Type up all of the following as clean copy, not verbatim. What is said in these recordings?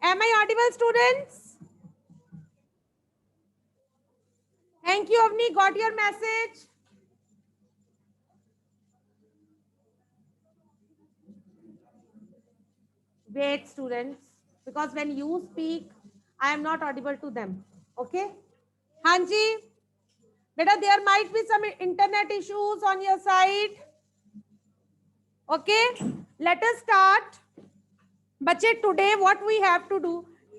Am I audible, students? Thank you, Avni. Got your message? Wait, students, because when you speak, I am not audible to them. Okay? Hanji, beta, there might be some internet issues on your side. Okay? Let us start. बच्चे, today what we have to do,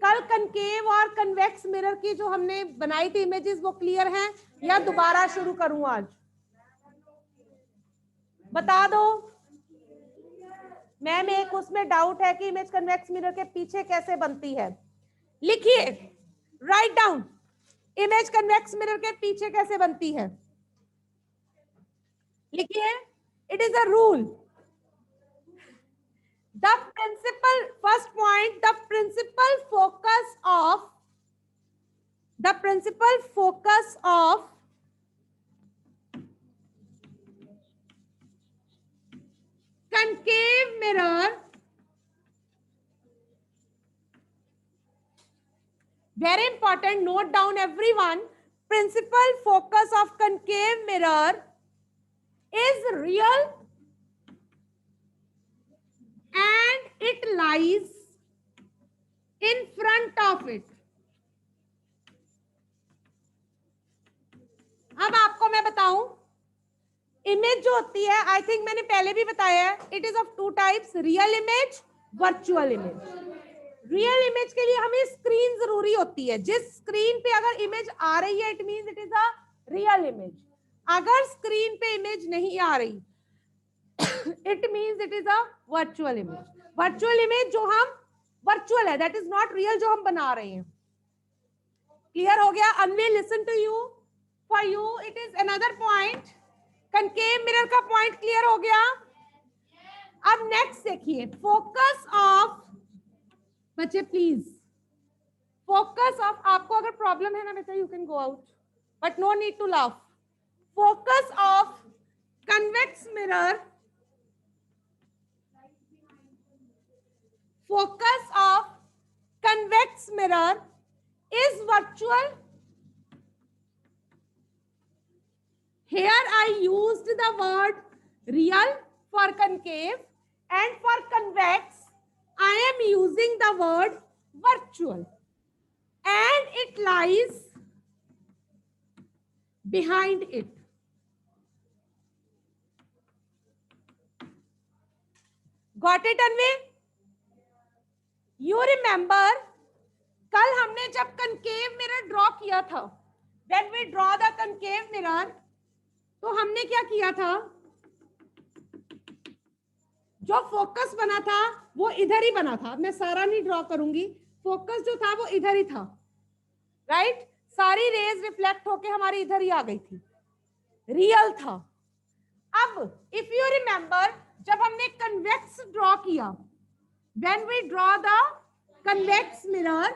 कल concave और convex mirror की जो हमने बनाई थी images वो clear हैं या दोबारा शुरू करूं? आज बता दो मैम, एक उसमें डाउट है कि इमेज कन्वेक्स मिरर के पीछे कैसे बनती है। लिखिए, write down, image convex mirror के पीछे कैसे बनती है, लिखिए। It is a rule, the principal, first point, the principal focus of concave mirror, very important, note down everyone, principal focus of concave mirror is real and it lies in front of it. अब आपको मैं बताऊं, image जो होती है, I think मैंने पहले भी बताया है, it is of two types, real image, virtual image. Real image के लिए हमें स्क्रीन जरूरी होती है, जिस स्क्रीन पे अगर इमेज आ रही है it means it is a real image. अगर स्क्रीन पे इमेज नहीं आ रही it means it is a virtual image. Virtual image जो हम वर्चुअल है, दैट इज नॉट रियल जो हम बना रहे हैं। क्लियर हो गया? Anyway, listen to you, for you it is another point. Concave mirror का पॉइंट क्लियर हो गया? अब नेक्स्ट देखिए, फोकस ऑफ, बच्चे प्लीज फोकस ऑफ, आपको अगर प्रॉब्लम है ना बेटा you can go out, but no need to laugh. Focus of convex mirror, focus of convex mirror is virtual. Here I used the word real for concave and for convex I am using the word virtual, and it lies behind it. Got it, Anvi? You remember कल हमने जब concave mirror draw किया था, when we draw the concave mirror, तो हमने क्या किया था, जो फोकस बना था वो इधर ही बना था। मैं सारा नहीं ड्रॉ करूंगी, फोकस जो था वो इधर ही था, राइट? सारी रेज रिफ्लेक्ट होके हमारी इधर ही आ गई थी, रियल था। अब इफ यू रिमेंबर, जब हमने कन्वेक्स ड्रॉ किया, when we draw the convex mirror,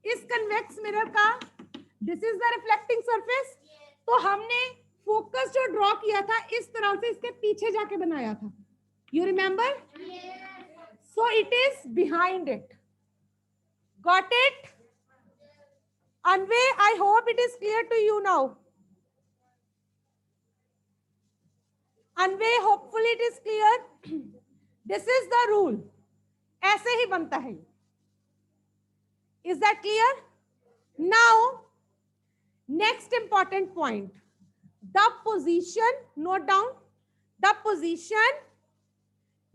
इस कन्वेक्स मिरर का this is the reflecting surface, तो हमने फोकस जो ड्रॉ किया था इस तरह से इसके पीछे जाके बनाया था। You remember? So it is behind it. Got it? Anyway, I hope it is clear to you now. Anyway, hopefully it is clear. This is the rule, ऐसे ही बनता है। Is that clear? Now, next important point, the position, note down, the position,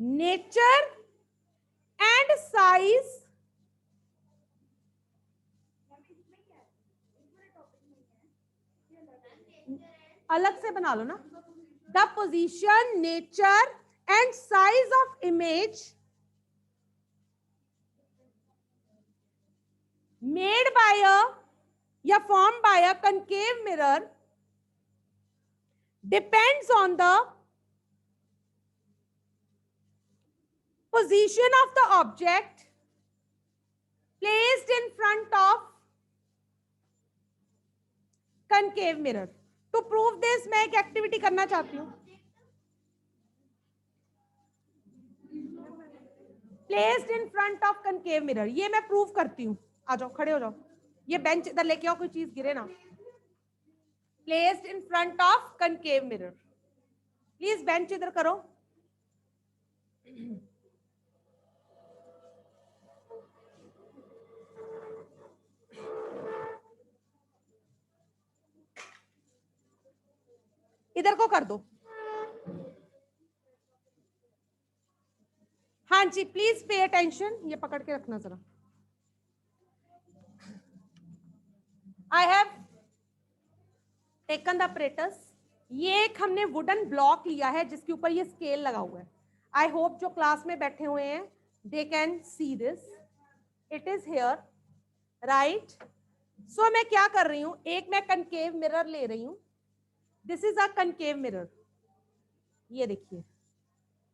nature and size अलग से बना लो ना। The position, nature and size of image made by a या formed by a concave mirror depends on the position of the object placed in front of concave mirror. To prove this, मैं एक activity करना चाहती हूँ। Placed in front of concave mirror, ये मैं prove करती हूँ, आ जाओ खड़े हो जाओ, ये बेंच इधर लेके आओ, कोई चीज गिरे ना। Placed in front of concave mirror, please bench इधर करो। इधर को कर दो। हाँ जी, प्लीज पे अटेंशन, ये पकड़ के रखना जरा। I have taken the apparatus, ये एक हमने वुडन ब्लॉक लिया है जिसके ऊपर ये स्केल लगा हुआ है। आई होप जो क्लास में बैठे हुए हैं they can see this, it is here, right. So मैं क्या कर रही हूं, एक मैं कनकेव मिरर ले रही हूं, this is a concave mirror, ये देखिए,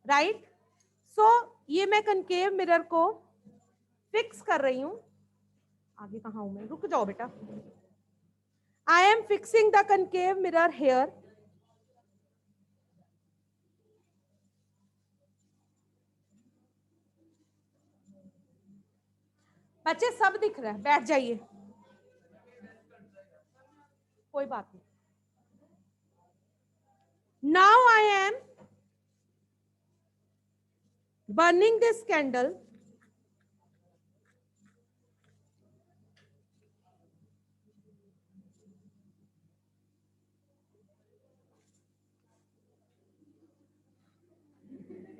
राइट। सो ये मैं कनकेव मिरर को फिक्स कर रही हूं, आगे कहां हूं मैं, रुक जाओ बेटा। I am fixing the concave mirror here, बच्चे सब दिख रहा है, बैठ जाइए, कोई बात नहीं। Now I am burning this candle,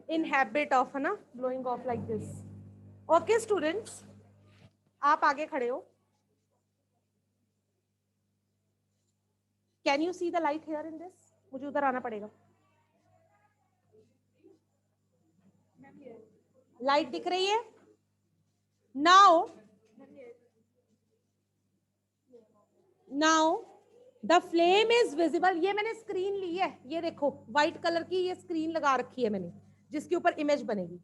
in habit of है ना blowing off like this. Okay students, आप आगे खड़े हो, can you see the light here in this? मुझे उधर आना पड़ेगा, लाइट दिख रही है? now the flame is visible, ये मैंने स्क्रीन ली है, ये देखो व्हाइट कलर की ये स्क्रीन लगा रखी है मैंने जिसके ऊपर इमेज बनेगी।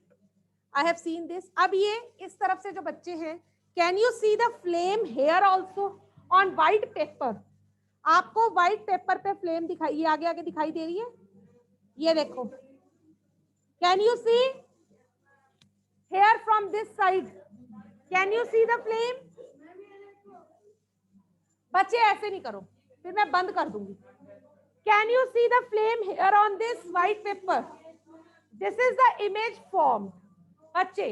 I have seen this. अब ये इस तरफ से जो बच्चे हैं, can you see the flame here also on white paper? आपको व्हाइट पेपर पे फ्लेम दिखाई, ये आगे आगे दिखाई दे रही है, ये देखो, can you see here from this side, can you see the flame? बच्चे ऐसे नहीं करो, फिर मैं बंद कर दूंगी। Can you see the flame here on this white paper? This is the image form. बच्चे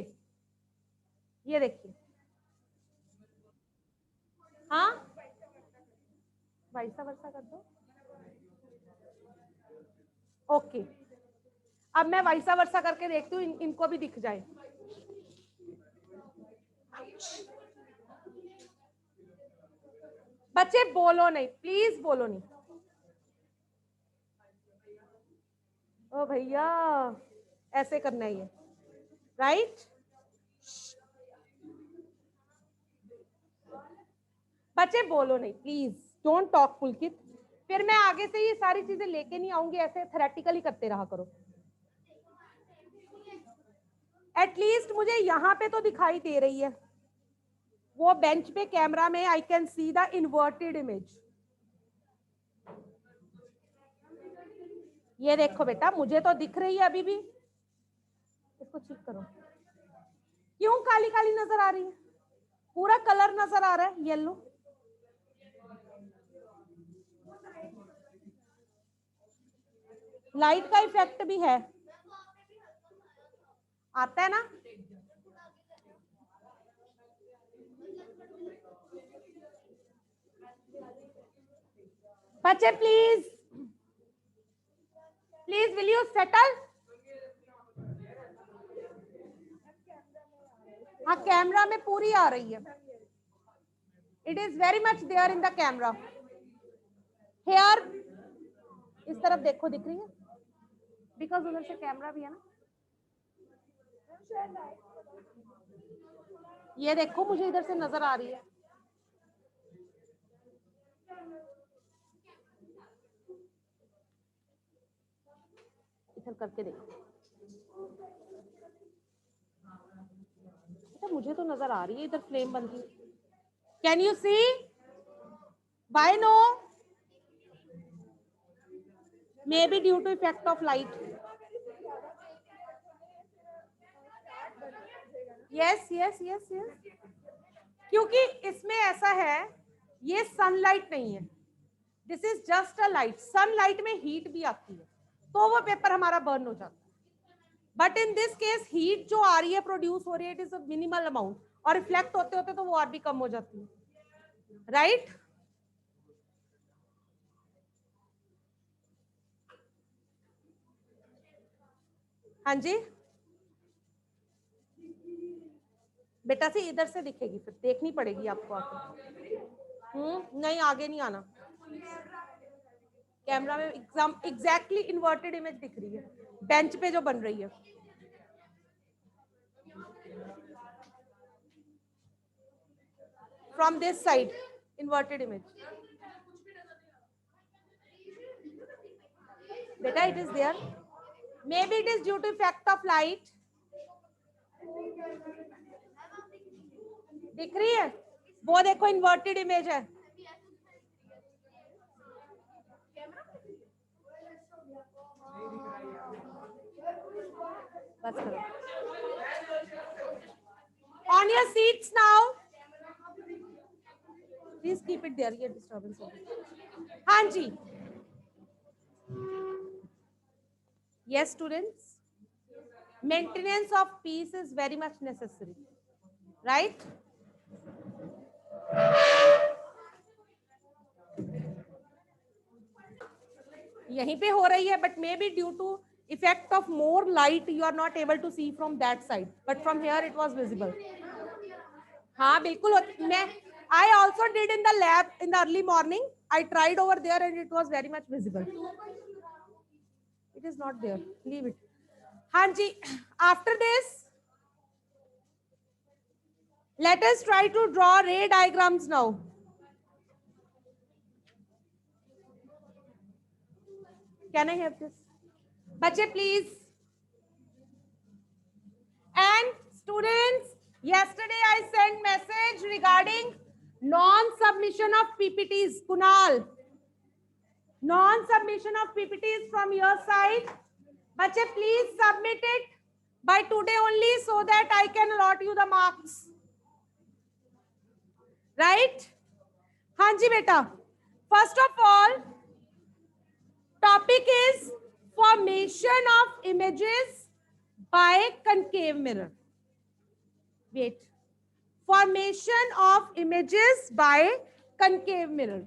ये देखिए, हाँ वैसा वैसा कर दो, ओके। अब मैं वैसा वर्षा करके देखती हूँ, इनको भी दिख जाए। बच्चे बोलो नहीं, प्लीज बोलो नहीं। ओ भैया ऐसे करना ही है, राइट? बच्चे बोलो नहीं प्लीज, डोंट टॉक पुलकित, फिर मैं आगे से ये सारी चीजें लेके नहीं आऊंगी, ऐसे थेरेटिकली करते रहा करो। एटलीस्ट मुझे यहाँ पे तो दिखाई दे रही है, वो बेंच पे कैमरा में I can see the inverted image. ये देखो बेटा, मुझे तो दिख रही है अभी भी, इसको ठीक करो। क्यों काली काली नजर आ रही है? पूरा कलर नजर आ रहा है येलो। लाइट का इफेक्ट भी है, आता है ना? बच्चे please please will you settle? हाँ कैमरा में पूरी आ रही है, it is very much there in the camera. Here इस तरफ देखो, दिख रही है, बिकॉज उधर से कैमरा भी है ना। ये देखो मुझे इधर से नजर आ रही है, इधर करके देखो, अच्छा मुझे तो नजर आ रही है इधर फ्लेम बनती। Can you see? Why no? May be due to effect of light. Yes yes yes yes, क्योंकि इसमें ऐसा है, ये सनलाइट नहीं है, this is just a light. Sunlight में हीट भी आती है तो वो पेपर हमारा बर्न हो जाता है, but in this case heat जो आ रही है, प्रोड्यूस हो रही है, it is a minimal amount, और रिफ्लेक्ट होते होते तो वो और भी कम हो जाती है, राइट? हाँ जी बेटा, से इधर से दिखेगी, फिर देखनी पड़ेगी आपको आके। नहीं आगे नहीं आना, कैमरा में एग्जाम एग्जैक्टली इन्वर्टेड इमेज दिख रही है बेंच पे जो बन रही है। From this side inverted image बेटा, it is there, may be it is due to effect of light. दिख रही है वो, देखो इन्वर्टेड इमेज है। बस करो, on your seats now, please keep it there, ये डिस्टर्बेंस हो गई। हाँ जी, yes students, maintenance of peace is very much necessary, right? यहीं पे हो रही है, but maybe due to effect of more light you are not able to see from that side, but from here it was visible. हाँ बिल्कुल, मैं I also did in the lab in the early morning, I tried over there and it was very much visible. It is not there, leave it. हाँ जी, after this let us try to draw ray diagrams now. Can I have this? बच्चे please. And students, yesterday I sent message regarding non-submission of PPTs. Kunal, non-submission of PPTs from your side. बच्चे please submit it by today only so that I can allot you the marks. Right? हाँ जी बेटा. First of all, topic is formation of images by concave mirror. Wait. Formation of images by concave mirror.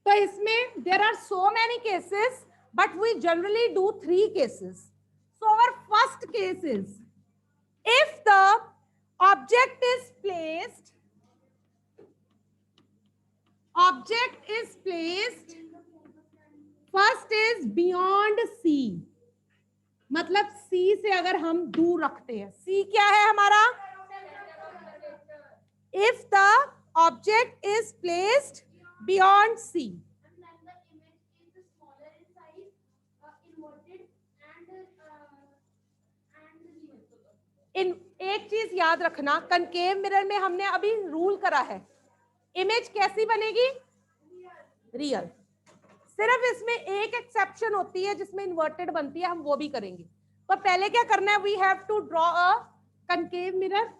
तो इसमें there are so many cases, but we generally do 3 cases. So our first case is if the object is placed first is beyond C, मतलब C से अगर हम दूर रखते हैं, C क्या है हमारा? If the object is placed beyond C, इन एक चीज याद रखना, कनकेव मिरर में हमने अभी रूल करा है, इमेज कैसी बनेगी? रियल। सिर्फ इसमें एक एक्सेप्शन होती है जिसमें इन्वर्टेड बनती है, हम वो भी करेंगे। तो पहले क्या करना है, we have to draw a concave mirror,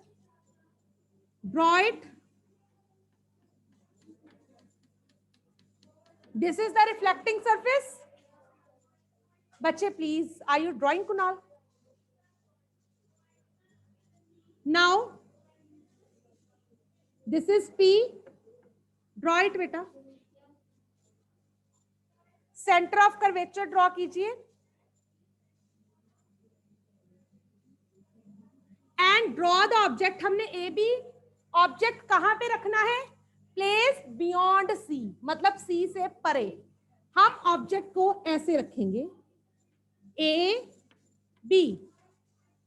draw it, this is the reflecting surface. बच्चे please, are you drawing Kunal? Now this is P, draw it बेटा, सेंटर ऑफ कर्वेचर ड्रॉ कीजिए, एंड ड्रॉ द ऑब्जेक्ट। हमने A B object कहां पे रखना है? Place beyond सी, मतलब सी से परे। हम ऑब्जेक्ट को ऐसे रखेंगे, A B,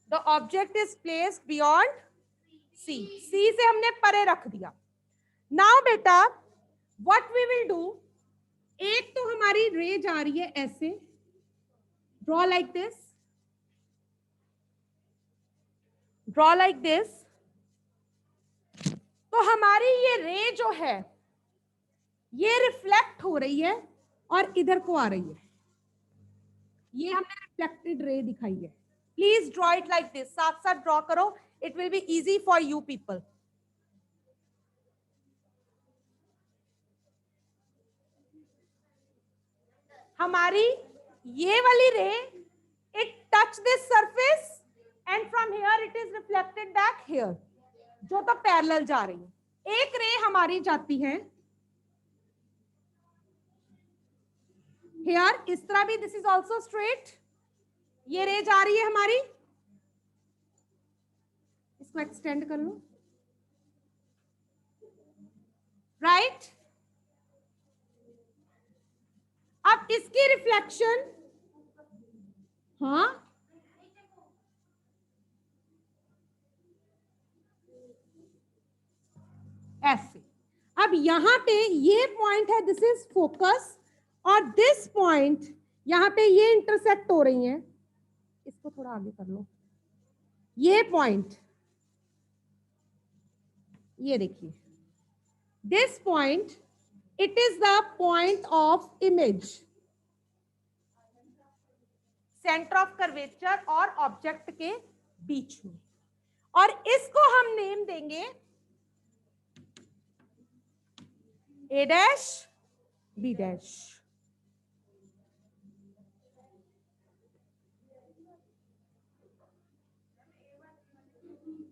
the object is placed beyond C, C से हमने परे रख दिया। नाउ बेटा व्हाट वी विल डू, एक तो हमारी रे जा रही है ऐसे, draw like this, draw like this. तो हमारी ये रे जो है ये रिफ्लेक्ट हो रही है और इधर को आ रही है, ये हमने रिफ्लेक्टेड रे दिखाई है। Please draw it like this, साथ साथ ड्रॉ करो, it will be easy for you people. हमारी ये वाली रे it touch this surface and from here it is reflected back here, जो तो पैरेलल जा रही है। एक रे हमारी जाती है हियर, इस तरह भी, दिस इज ऑल्सो स्ट्रेट, ये रे जा रही है हमारी, इसको एक्सटेंड कर लो, राइट। अब इसकी रिफ्लेक्शन, हाँ ऐसे। अब यहां पे ये पॉइंट है, दिस इज फोकस, और दिस पॉइंट यहां पे ये इंटरसेक्ट हो रही हैं, इसको थोड़ा आगे कर लो, ये पॉइंट, ये देखिए, this point it is the point of image, centre of curvature और ऑब्जेक्ट के बीच में, और इसको हम नेम देंगे ए डैश बी डैश।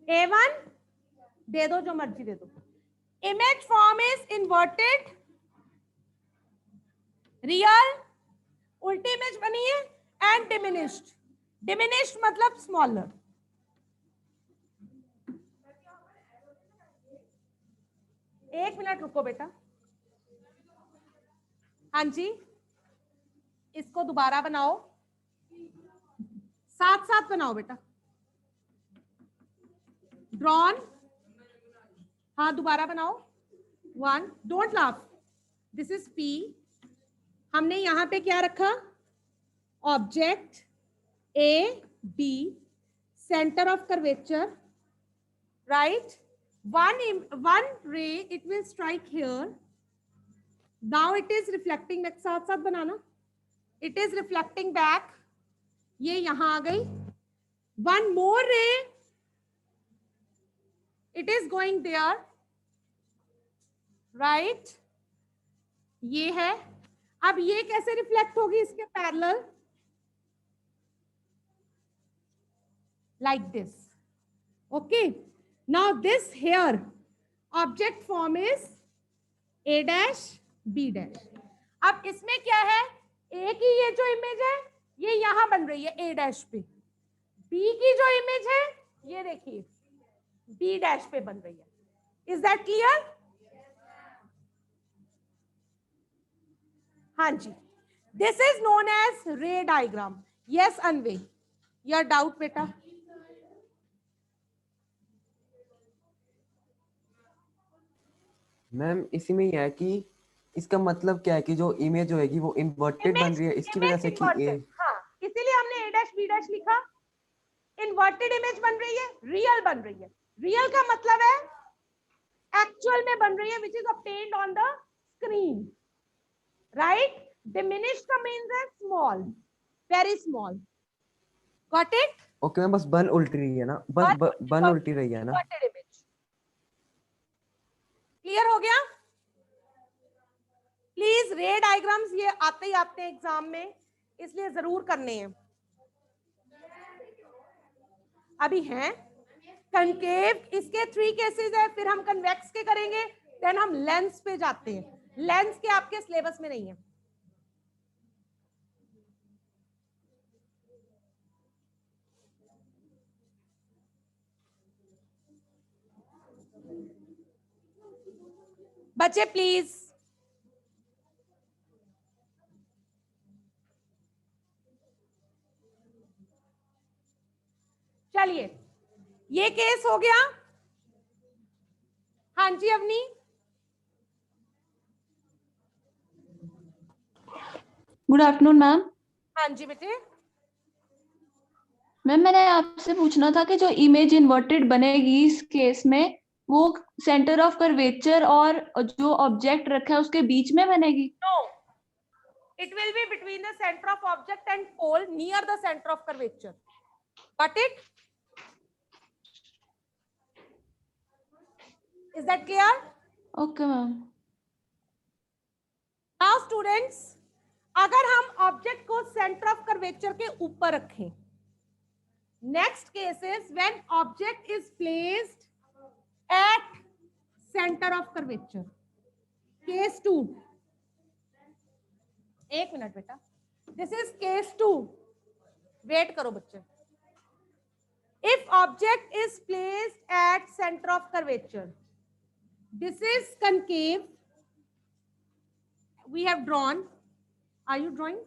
A1 दे दो, जो मर्जी दे दो। Image form is inverted, real उल्टी इमेज बनी है, एंड डिमिनिश्ड, डिमिनिश्ड मतलब स्मॉलर। एक मिनट रुको बेटा, हाँ जी, इसको दोबारा बनाओ, साथ साथ बनाओ बेटा, ड्रॉन, हाँ दोबारा बनाओ, 1, don't laugh, this is P, हमने यहां पे क्या रखा, object A B, centre of curvature, right, one ray it will strike here, now it is reflecting back, साथ साथ बनाना, it is reflecting back, ये यहां आ गई, one more ray it is going there, right, ये है। अब ये कैसे रिफ्लेक्ट होगी इसके parallel, like this, okay, now this here object form is A dash B dash। अब इसमें क्या है, A की ये जो इमेज है ये यहां बन रही है A डैश पे, B की जो इमेज है ये देखिए B डैश पे बन रही है, इज दैट क्लियर? हाँ जी, this is known as ray diagram. Yes anyway, your doubt बेटा? मैम इसी में ही है कि इसका मतलब क्या है कि जो इमेज होएगी वो इन्वर्टेड बन रही है इसकी वजह से कि ए, हाँ, इसीलिए हमने A डैश B डैश लिखा, इन्वर्टेड इमेज बन रही है, रियल बन रही है, रियल का मतलब है एक्चुअल में बन रही है, which is obtained on the screen, right, diminish का मीन्स है small, very small, got it? Okay ma'am, बस बन उल्टी रही है ना, बस बन उल्टी रही है ना, इन्वर्टेड इमेज, क्लियर हो गया? प्लीज रे डायग्राम्स ये आते ही आते हैं एग्जाम में, इसलिए जरूर करने हैं। अभी हैं कनकेव, इसके 3 केसेस है, फिर हम कन्वेक्स के करेंगे, देन हम लेंस पे जाते हैं, लेंस के आपके सिलेबस में नहीं है। बच्चे प्लीज, चलिए ये केस हो गया। हाँ जी अवनी, गुड आफ्टरनून मैम। हाँ जी बेटे, मैम मैंने आपसे पूछना था कि जो इमेज इन्वर्टेड बनेगी इस केस में, वो सेंटर ऑफ कर्वेचर और जो ऑब्जेक्ट रखा है उसके बीच में बनेगी? No, it will be between the center of object and pole near the center of curvature. Got it? Is that clear? Okay ma'am. Now students, अगर हम ऑब्जेक्ट को सेंटर ऑफ कर्वेचर के ऊपर रखें, next case is when object is placed at center of curvature. Case 2. एक minute बेटा, this is case 2. Wait करो बच्चे. If object is placed at center of curvature, this is concave. We have drawn. Are you drawing?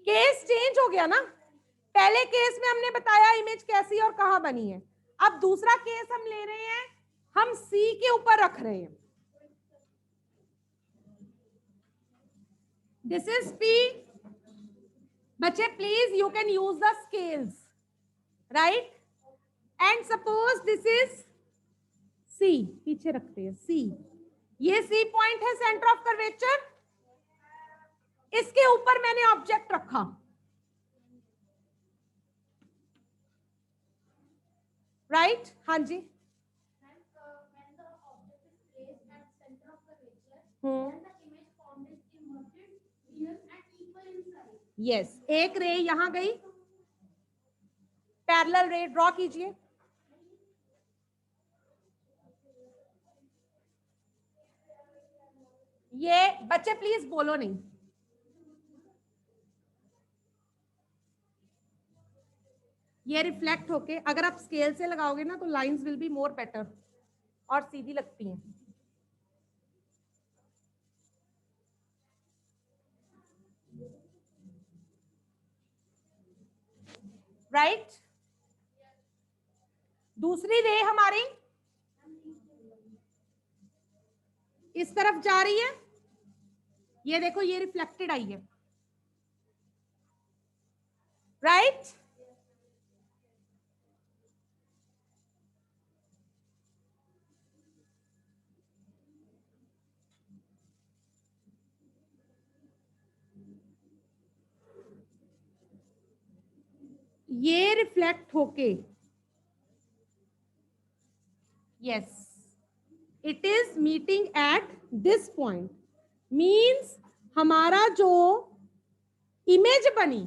Case change हो गया ना. पहले case में हमने बताया इमेज कैसी और कहां बनी है. अब दूसरा केस हम ले रहे हैं, हम सी के ऊपर रख रहे हैं. This is P. बच्चे please you can use the scales, right? And suppose this is C. पीछे रखते हैं सी. ये सी पॉइंट है सेंटर ऑफ कर्वेचर. इसके ऊपर मैंने ऑब्जेक्ट रखा. राइट? हाँ जी. यस. एक रे यहां गई, पैरेलल रे ड्रॉ कीजिए. ये बच्चे प्लीज बोलो नहीं. ये रिफ्लेक्ट होके, अगर आप स्केल से लगाओगे ना तो lines will be more better और सीधी लगती हैं. राइट? दूसरी रे हमारी इस तरफ जा रही है. ये देखो, ये रिफ्लेक्टेड आई है. राइट? ये रिफ्लेक्ट होके, yes, it is meeting at this point. Means हमारा जो इमेज बनी,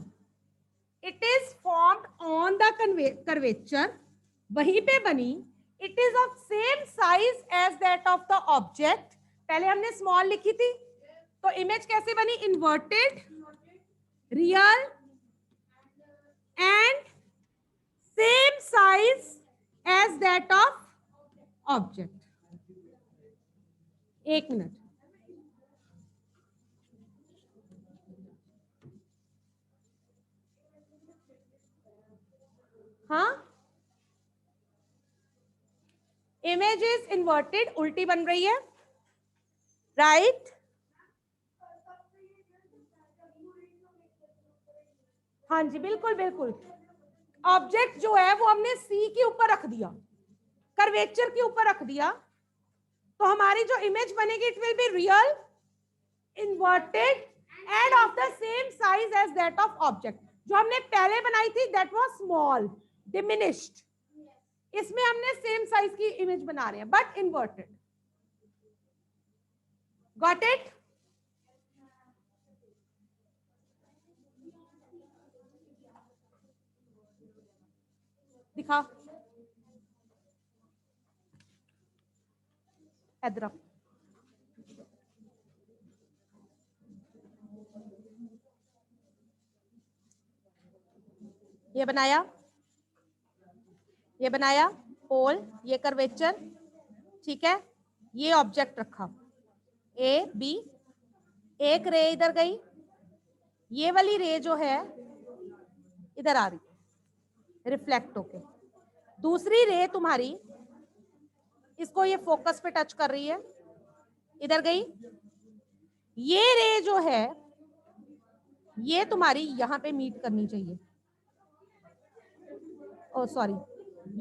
it is formed on the curvature. वहीं पे बनी. It is of same size as that of the object. पहले हमने स्मॉल लिखी थी, तो इमेज कैसे बनी? Inverted, real and same size as that of object. एक मिनट. हाँ, इमेज इज इन्वर्टेड, उल्टी बन रही है. राइट? हाँ जी, बिल्कुल बिल्कुल. ऑब्जेक्ट जो है वो हमने सी के ऊपर रख दिया, कर्वेचर के ऊपर रख दिया, तो हमारी जो इमेज बनेगी it will be real, inverted and of the same size as that of object. जो हमने पहले बनाई थी दैट वाज स्मॉल, डिमिनिश्ड. इसमें हमने सेम साइज की इमेज बना रहे हैं बट इन्वर्टेड. Got it? दिखा इधर. ये बनाया, ये बनाया पोल, ये कर्वेचर, ठीक है. ये ऑब्जेक्ट रखा ए बी. एक रे इधर गई, ये वाली रे जो है इधर आ रही रिफ्लेक्ट होके. दूसरी रे तुम्हारी इसको ये फोकस पे टच कर रही है, इधर गई. ये रे जो है ये तुम्हारी यहाँ पे मीट करनी चाहिए, ओ सॉरी,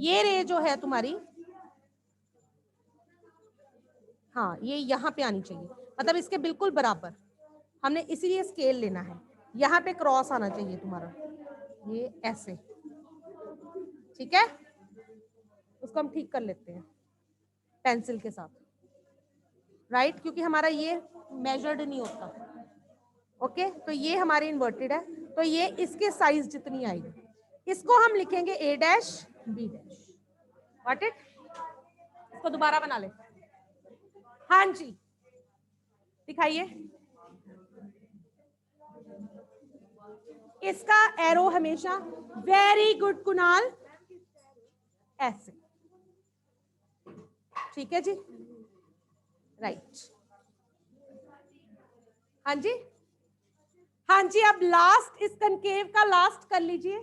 ये रे जो है तुम्हारी, हाँ ये यहाँ पे आनी चाहिए, मतलब इसके बिल्कुल बराबर। हमने इसीलिए स्केल लेना है, यहाँ पे क्रॉस आना चाहिए तुम्हारा, ये ऐसे, ठीक है। उसको हम ठीक कर लेते हैं पेंसिल के साथ, राइट, क्योंकि हमारा ये मेजर्ड नहीं होता। ओके, तो ये हमारी इन्वर्टेड है, तो ये इसके साइज जितनी आएगी, इसको हम लिखेंगे A dash B dash. What it, इसको दोबारा बना ले। हाँ जी, दिखाइए। इसका एरो हमेशा, वेरी गुड कुणाल, ऐसे, ठीक है जी, राइट। हाँ जी, हाँ जी, अब लास्ट इस कनकेव का लास्ट कर लीजिए।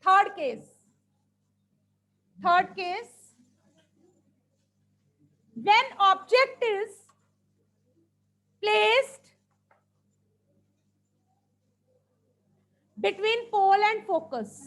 Third case, when object is placed between pole and focus,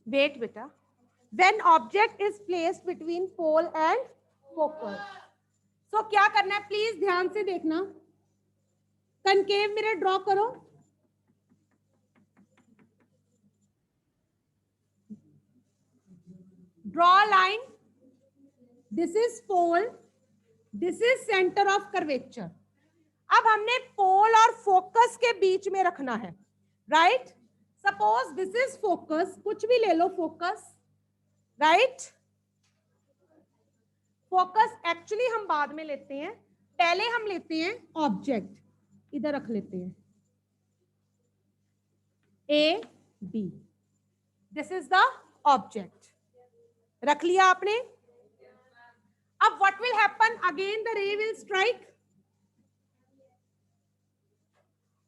wait beta, when object is placed between pole and focus, so क्या करना है, प्लीज ध्यान से देखना। कनकेव मिरर ड्रॉ करो, draw line, this is pole, this is centre of curvature. अब हमने पोल और फोकस के बीच में रखना है, right. Suppose this is focus, कुछ भी ले लो फोकस, राइट। फोकस एक्चुअली हम बाद में लेते हैं, पहले हम लेते हैं ऑब्जेक्ट, इधर रख लेते हैं A B, this is the object, रख लिया आपने। अब what will happen, again the ray will strike,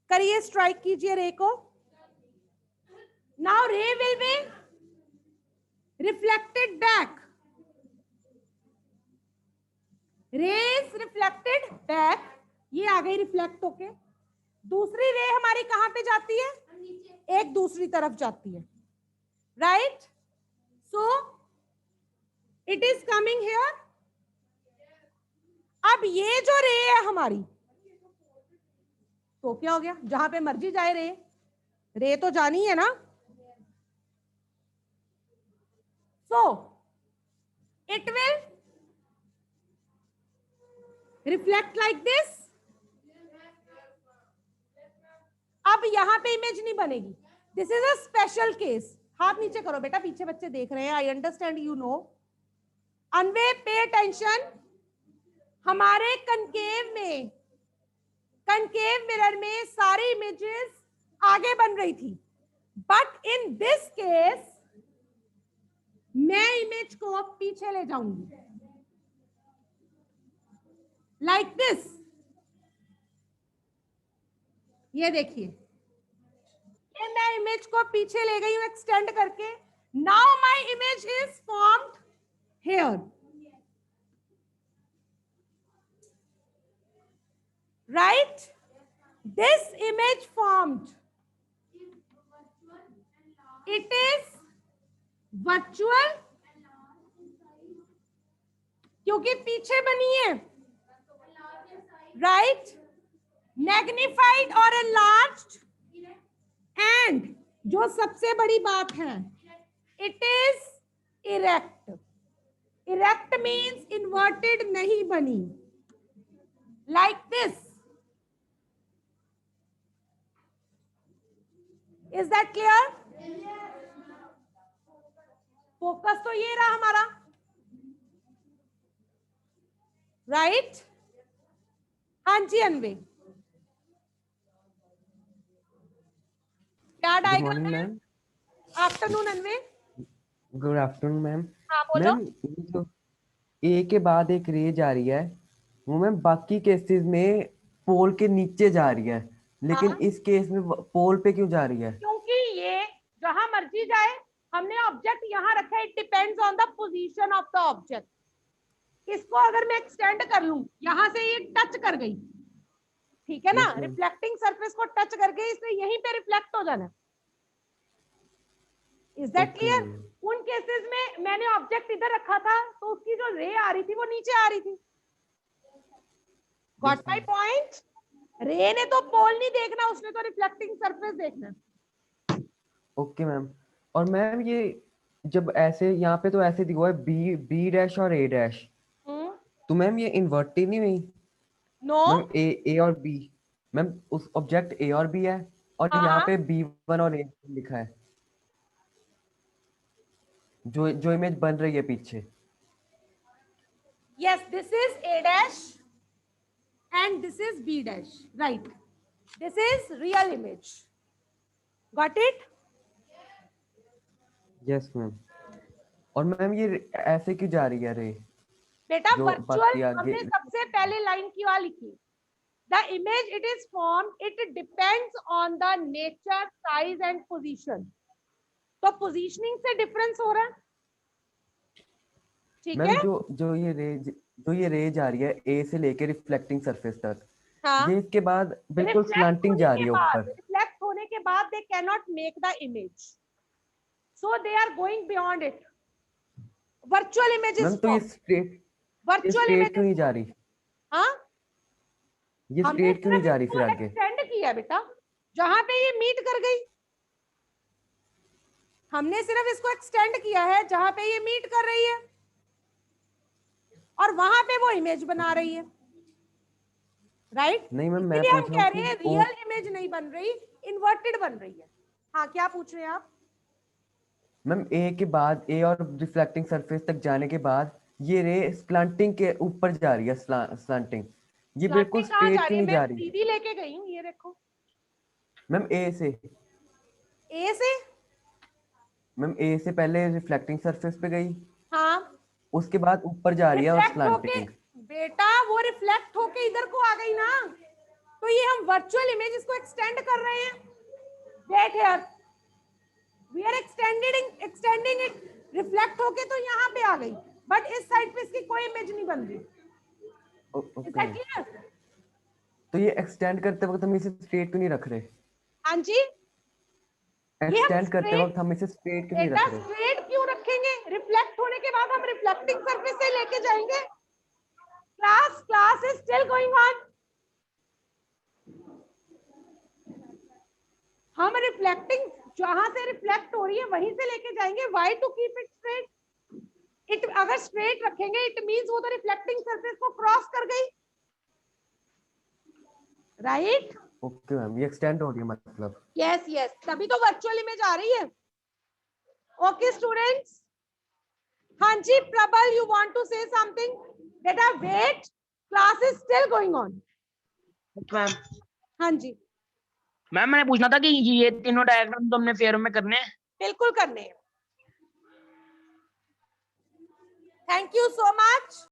करिए, स्ट्राइक कीजिए रे को। Now ray will be reflected back, rays reflected back, ये आ गई रिफ्लेक्ट होके। दूसरी रे हमारी कहां पे जाती है, एक दूसरी तरफ जाती है, right. So it is coming here. अब ये जो रे है हमारी, तो क्या हो गया, जहां पे मर्जी जाए रे, रे तो जानी है ना। So it will reflect like this. अब यहां पे इमेज नहीं बनेगी, this is a special case. हाथ नीचे करो बेटा, पीछे बच्चे देख रहे हैं, I understand, you know. Anyway pay attention, हमारे कनकेव में, कनकेव मिरर में सारी इमेजेस आगे बन रही थी, बट इन दिस केस मैं इमेज को पीछे ले जाऊंगी, लाइक दिस। ये देखिए, ये मैं इमेज को पीछे ले गई हूं एक्सटेंड करके। Now my image is formed here, right, this image formed, it is virtual, क्योंकि पीछे बनी है, right, magnified और enlarged, and जो सबसे बड़ी बात है, it is erect, erect means inverted नहीं बनी, like this, is that clear? Focus तो ये रहा हमारा, राइट। हाँ जी अनवे, क्या गुड डायग्राम मॉर्निंग है? Ma'am. Afternoon anyway, good afternoon ma'am. हाँ बोलो। मैम ये जो ए के बाद एक रे जा रही है, वो मैम बाकी केसेस में पोल के नीचे जा रही है, लेकिन हाँ, इस केस में पोल पे क्यों जा रही है? क्योंकि ये जहां मर्जी जाए, हमने ऑब्जेक्ट यहां रखा है, it depends on the position of the object. इसको अगर मैं एक्सटेंड कर लूं, यहां से ये टच कर गई, ठीक है ना, Yes, ma'am. रिफ्लेक्टिंग सरफेस को टच करके इसने यहीं पे रिफ्लेक्ट हो जाना। Is that Okay, clear? ma'am. उन केसेस में मैंने ऑब्जेक्ट इधर रखा था तो उसकी जो रे आ रही थी वो नीचे आ रही थी। Got my ma'am. पॉइंट? रे ने तो पोल नहीं देखना, उसने तो रिफ्लेक्टिंग सरफेस देखना। Okay ma'am. और मैम ये जब ऐसे यहाँ पे तो ऐसे दिखा हुआ है बी बी डैश और ए डैश, तो मैम ये इन्वर्टेड नहीं हुई? नो, मैम ए और बी, मैम उस ऑब्जेक्ट ए और बी है और यहाँ हाँ, पे B1 और A लिखा है, जो जो इमेज बन रही है पीछे। yes, this is A dash and this is B dash, right? This is real image. Got it? Yes ma'am. और मैम ये ऐसे क्यों जा रही है रे? बेटा जो वर्चुअल बाकी आगे हमने सबसे पहले लाइन की वहां लिखी, the image it is form, it depends on the nature, size and position. तो पोजीशनिंग से डिफरेंस हो रहा है, ठीक मैम है? जो ये रे जा रही है ए से लेके रिफ्लेक्टिंग सरफेस तक, हाँ, ये इसके बाद बिल्कुल रिफ्लेक्ट स्लांटिंग होने जा के रही है बाद, ऊपर। रिफ्लेक्ट होने के बाद they can not make the image, so they are going beyond it. Virtual image ma'am is तो ये फॉर्म, स्ट्रेट वर्चुअल इमेज क्यों नहीं जा रही? हाँ, ये हमने स्ट्रेट क्यों नहीं सिर्फ जा रही इसको फिर आगे? एक्सटेंड किया बेटा, जहां पे ये मीट कर गई, हमने सिर्फ इसको एक्सटेंड किया है जहां पे ये मीट कर रही है, और वहां पे वो इमेज बना रही है, राइट? नहीं मैम, मैं इसलिए हम पूछ रहा कह हूँ रहे हैं कि रियल इमेज नहीं बन रही, इन्वर्टेड बन रही है। हाँ, क्या पूछ रहे हैं आप? मैम ए के बाद, ए और रिफ्लेक्टिंग सरफेस तक जाने के बाद ये रे स्लांटिंग के ऊपर जा रही है, स्लांटिंग। ये बिल्कुल स्लांटिंग कहाँ जा स्ट्रेट रही क्यों है? नहीं मैं जा रही? सीधी लेके गई हूँ, ये देखो। मैम ए से, ए से? मैम ए से पहले रिफ्लेक्टिंग सरफेस पे गई, हाँ, उसके बाद ऊपर जा रही है और रिफ्लेक्ट होके, स्लांटिंग। बेटा वो रिफ्लेक्ट होके इधर को आ गई ना, तो ये हम वर्चुअल इमेज इसको एक्सटेंड कर रहे हैं। Wait here, we are extending it, reflect होके तो यहाँ पे आ गई, बट इस साइड पे इसकी कोई इमेज नहीं बन रही। Is that clear? तो ये एक्सटेंड करते वक्त हम इसे स्ट्रेट क्यों नहीं रख रहे? हाँ जी, एक्सटेंड करते straight- वक्त हम इसे स्ट्रेट क्यों नहीं बेटा रख रहे? स्ट्रेट क्यों रखेंगे? रिफ्लेक्ट होने के बाद हम रिफ्लेक्टिंग सरफेस से लेके जाएंगे। Class is still going on. हम रिफ्लेक्टिंग जहां से रिफ्लेक्ट हो रही है वहीं से लेके जाएंगे। Why to keep it straight? It अगर स्ट्रेट रखेंगे इट मींस वो तो रिफ्लेक्टिंग सरफेस को क्रॉस कर गई, राइट? ओके मैम, ये एक्सटेंड हो रही है मतलब। यस यस, तभी तो वर्चुअल इमेज आ रही है। ओके स्टूडेंट्स, हाँ जी Prabal, you want to say something? बेटा wait, class is still going on. Ma'am हाँ जी, मैम मैंने पूछना था कि ये तीनों डायग्राम तो हमने फेयर में करने हैं। बिल्कुल करने हैं। Thank you so much.